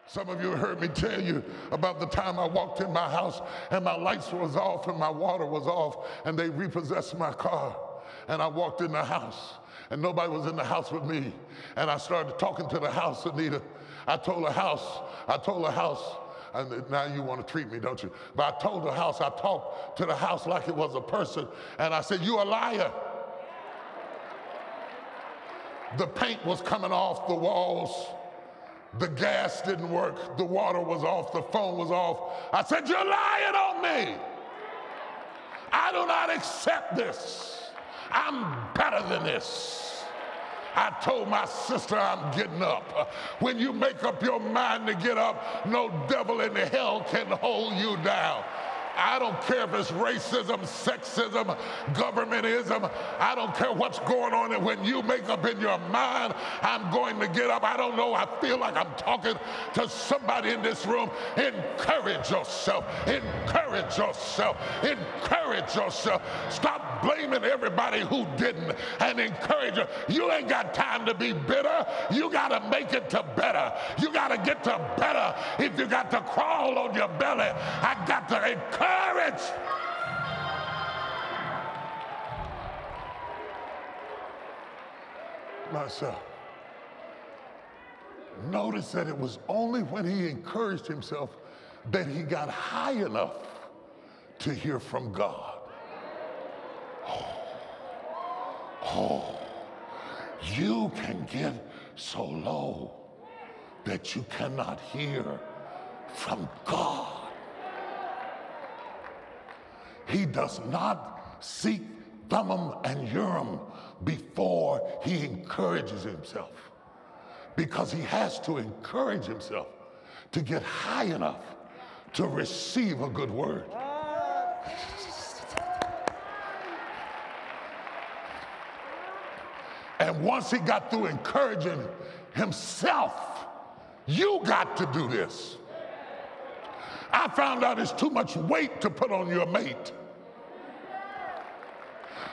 Some of you heard me tell you about the time I walked in my house and my lights was off and my water was off and they repossessed my car. And I walked in the house and nobody was in the house with me. And I started talking to the house, Anita. I told the house, and now you want to treat me, don't you? But I told the house, I talked to the house like it was a person. And I said, "You a liar." The paint was coming off the walls. The gas didn't work. The water was off. The phone was off. I said, "You're lying on me. I do not accept this. I'm better than this." I told my sister, "I'm getting up." When you make up your mind to get up, no devil in hell can hold you down. I don't care if it's racism, sexism, governmentism. I don't care what's going on. And when you make up in your mind, "I'm going to get up," I don't know, I feel like I'm talking to somebody in this room. Encourage yourself. Encourage yourself. Encourage yourself. Stop blaming everybody who didn't and encourage you. You ain't got time to be bitter. You got to make it to better. You got to get to better. If you got to crawl on your belly, I got to encourage myself. Notice that it was only when he encouraged himself that he got high enough to hear from God. Oh, you can get so low that you cannot hear from God. He does not seek Thummim and Urim before he encourages himself, because he has to encourage himself to get high enough to receive a good word. And once he got through encouraging himself, you got to do this. I found out it's too much weight to put on your mate.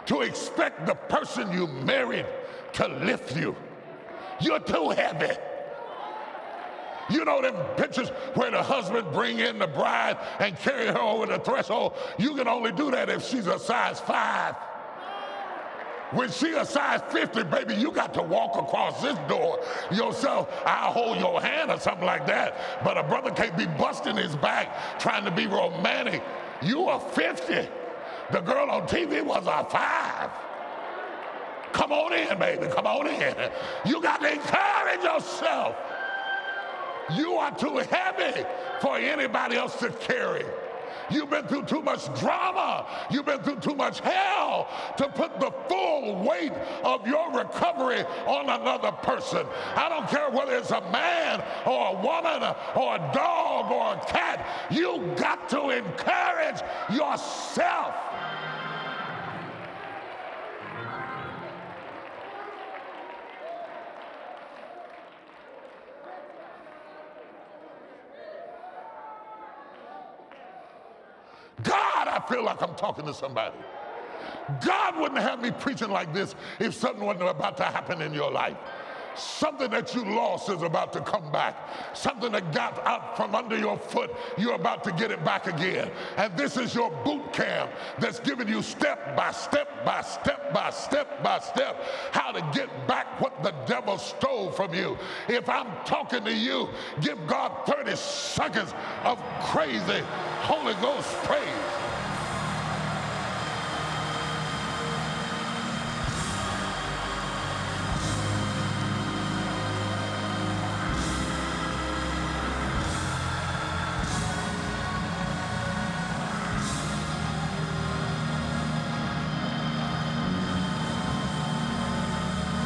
To expect the person you married to lift you. You're too heavy. You know them pictures where the husband bring in the bride and carry her over the threshold? You can only do that if she's a size 5. When she a size 50, baby, you got to walk across this door yourself. I'll hold your hand or something like that. But a brother can't be busting his back trying to be romantic. You are 50. The girl on TV was a 5. Come on in, baby, come on in. You got to encourage yourself. You are too heavy for anybody else to carry. You've been through too much drama. You've been through too much hell to put the full weight of your recovery on another person. I don't care whether it's a man or a woman or a dog or a cat. You got to encourage yourself. God, I feel like I'm talking to somebody. God wouldn't have me preaching like this if something wasn't about to happen in your life. Something that you lost is about to come back. Something that got out from under your foot, you're about to get it back again. And this is your boot camp that's giving you step by step by step by step by step how to get back what the devil stole from you. If I'm talking to you, give God 30 seconds of crazy Holy Ghost praise.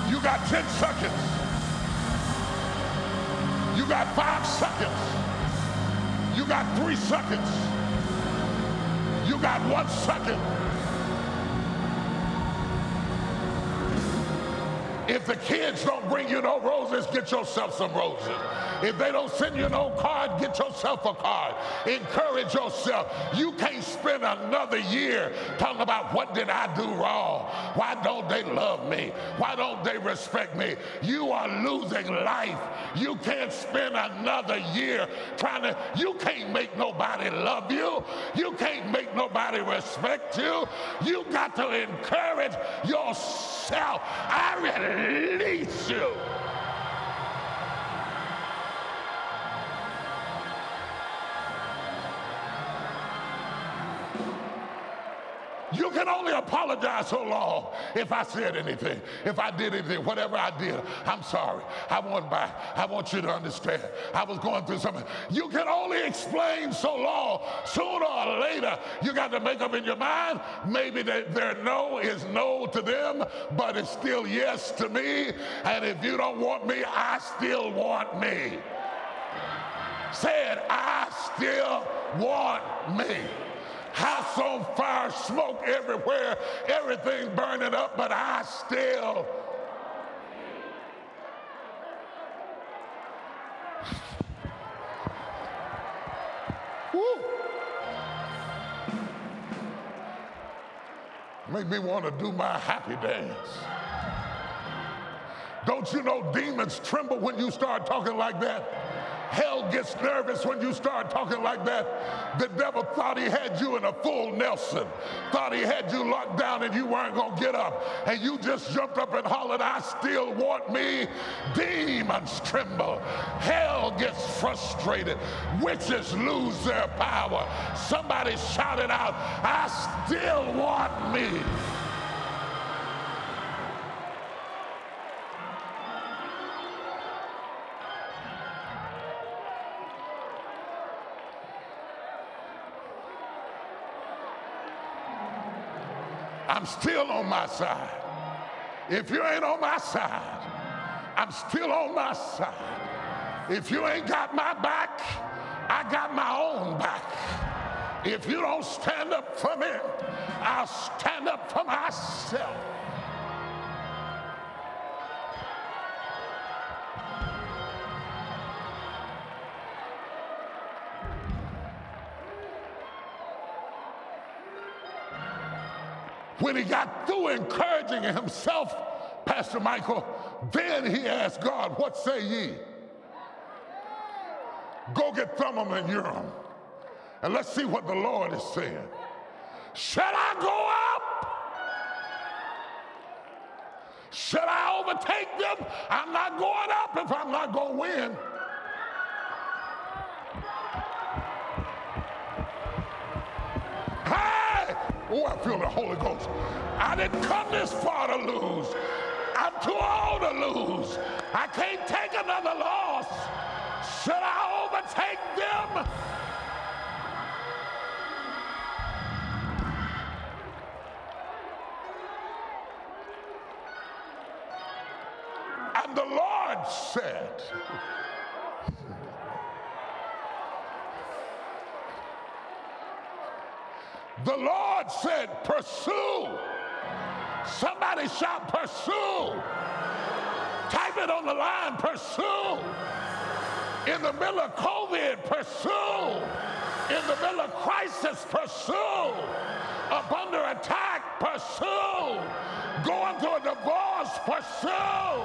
You got 10 seconds. You got 5 seconds. You got 3 seconds. You got 1 second. If the kids don't bring you no roses, get yourself some roses. If they don't send you no card, get yourself a card. Encourage yourself. You can't spend another year talking about what did I do wrong? Why don't they love me? Why don't they respect me? You are losing life. You can't spend another year you can't make nobody love you. You can't make nobody respect you. You got to encourage yourself. I release you. You can only apologize so long. If I said anything, if I did anything, whatever I did, I'm sorry. I want you to understand. I was going through something. You can only explain so long. Sooner or later, you got to make up in your mind. Maybe their no is no to them, but it's still yes to me. And if you don't want me, I still want me. Say it, I still want me. House on fire, smoke everywhere, everything burning up, but I still. Woo. Make me want to do my happy dance. Don't you know demons tremble when you start talking like that? Hell gets nervous when you start talking like that. The devil thought he had you in a full Nelson, thought he had you locked down and you weren't going to get up. And you just jumped up and hollered, I still want me. Demons tremble. Hell gets frustrated. Witches lose their power. Somebody shouted out, I still want me. I'm still on my side. If you ain't on my side, I'm still on my side. If you ain't got my back, I got my own back. If you don't stand up for me, I'll stand up for myself. When he got through encouraging himself, Pastor Michael, then he asked God, what say ye? Go get Thummim and Urim, and let's see what the Lord is saying. Shall I go up? Shall I overtake them? I'm not going up if I'm not going to win. Oh, I feel the Holy Ghost. I didn't come this far to lose. I'm too old to lose. I can't take another loss. Should I overtake them? And the Lord said, the Lord said, pursue. Somebody shout, pursue. Type it on the line, pursue. In the middle of COVID, pursue. In the middle of crisis, pursue. Up under attack, pursue. Going through a divorce, pursue.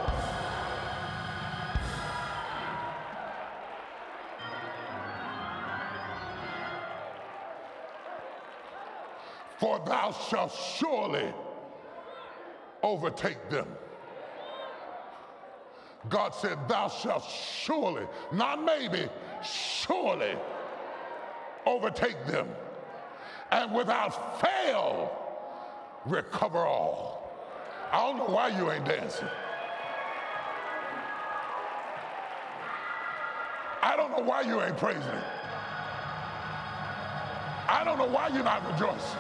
For thou shalt surely overtake them. God said, thou shalt surely, not maybe, surely overtake them, and without fail recover all. I don't know why you ain't dancing. I don't know why you ain't praising him. I don't know why you're not rejoicing.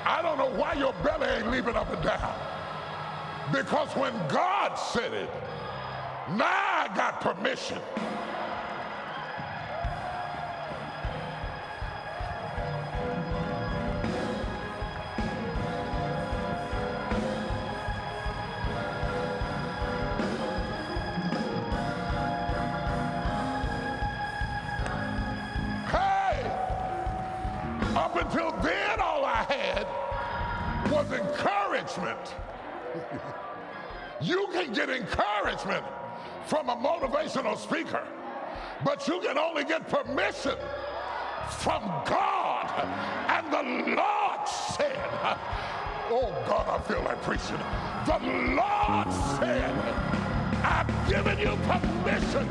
I don't know why your belly ain't leaping up and down. Because when God said it, now I got permission. until then, all I had was encouragement. You can get encouragement from a motivational speaker, but you can only get permission from God. And the Lord said, oh God, I feel like preaching. The Lord said, I've given you permission.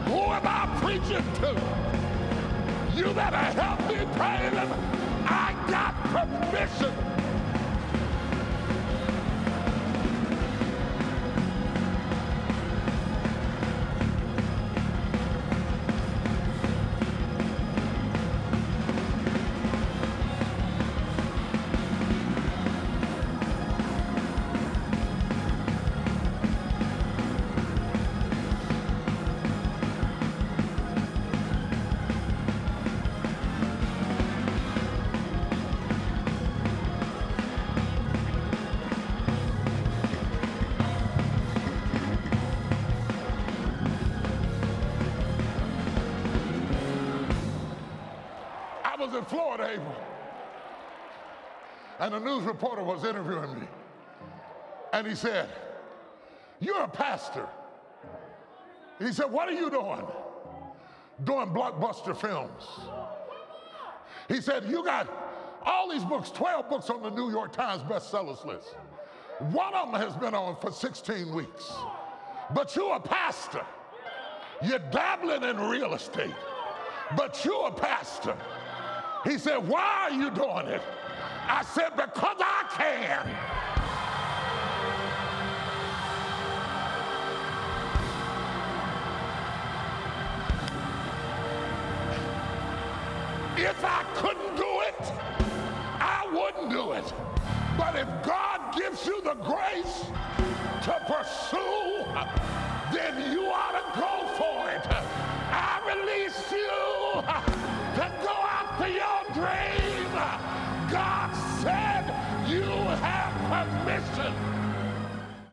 Who am I preaching to? You better help me pray them. I got permission. I was in Florida, April, and a news reporter was interviewing me, and he said, you're a pastor. He said, what are you doing? Doing blockbuster films. He said, you got all these books, 12 books on the New York Times bestsellers list. One of them has been on for 16 weeks. But you're a pastor. You're dabbling in real estate, but you're a pastor. He said, why are you doing it? I said, because I can. If I couldn't do it, I wouldn't do it. But if God gives you the grace to pursue, then you ought to go for it. I release you to go after your dream. God said you have permission.